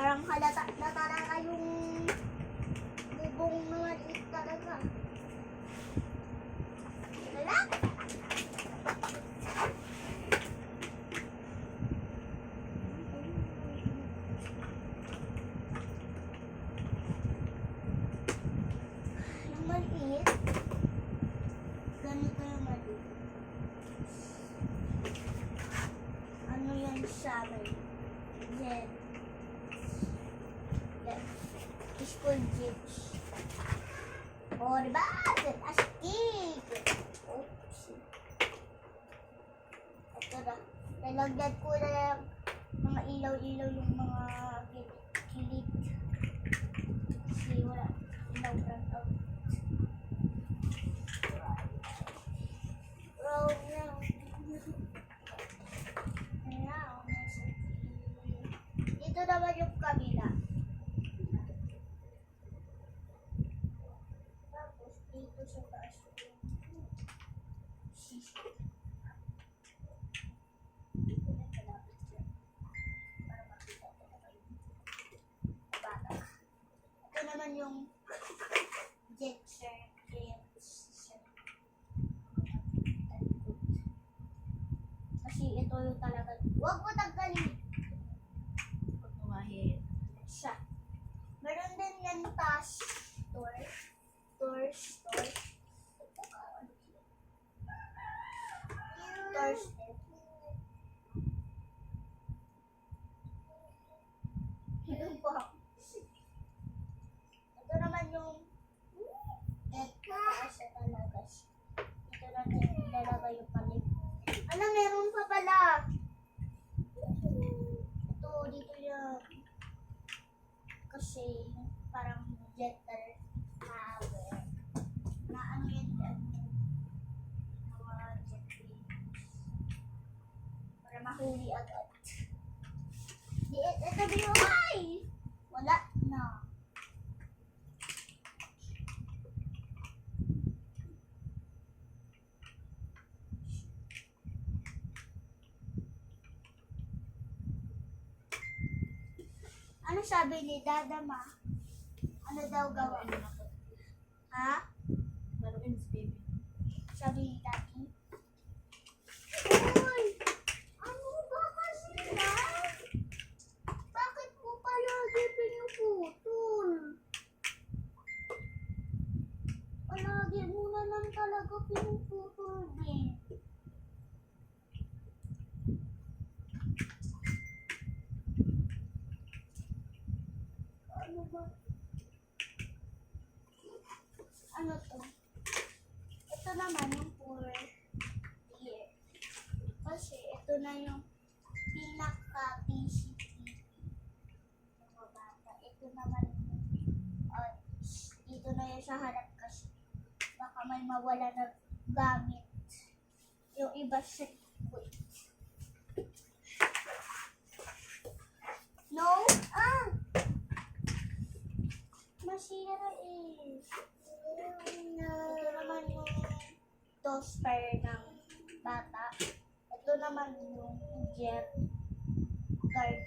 Parang halata na talaga yung bubong na maliit talaga. Wala? Yung maliit, ganito yung maliit. Ano yan sa amin? Jet. School jeeps. O, diba? Jet astig. Oops. Ito na. Nalagyan ko na lang mga ilaw-ilaw yung mga kilit. Kasi wala. Ilaw brand out. Roll now. Dito naman yung kabila. Tapos dito sa taas yung sisi. Dito na kalapit yan. Para makita ko na kayo. Bata. Ito naman yung jet set. Kasi ito yung talaga. Huwag mo tanggalin. Tumahid. Siya. Meron din yan task. Doors. Ito po. Ito naman yung taas na talaga. Ito na din talaga yung palit. Ano, meron pa pala. Ito, dito yung kasi parang jetter power. Na ano yan dyan? Mga jet planes. Para mahuli agad. Ito binuhay! Wala na. Ano sabi ni Dada Ma? Ano daw gawa? Ha? Laruin si baby. Sabi ni Daddy? Uy! Ano ba kasi na? Bakit mo palagi pinuputol? Palagi mo na lang talaga pinuputol din. Ano ba? Ano to? Ito naman yung for year. Kasi ito na yung pinaka-PCTV ng mga bata. Ito naman dito na yung sa harap kasi baka may mawala na gamit. Yung iba sa wait. No? Masira eh. Ito naman yung toaster ng bata. Ito naman yung jet guard.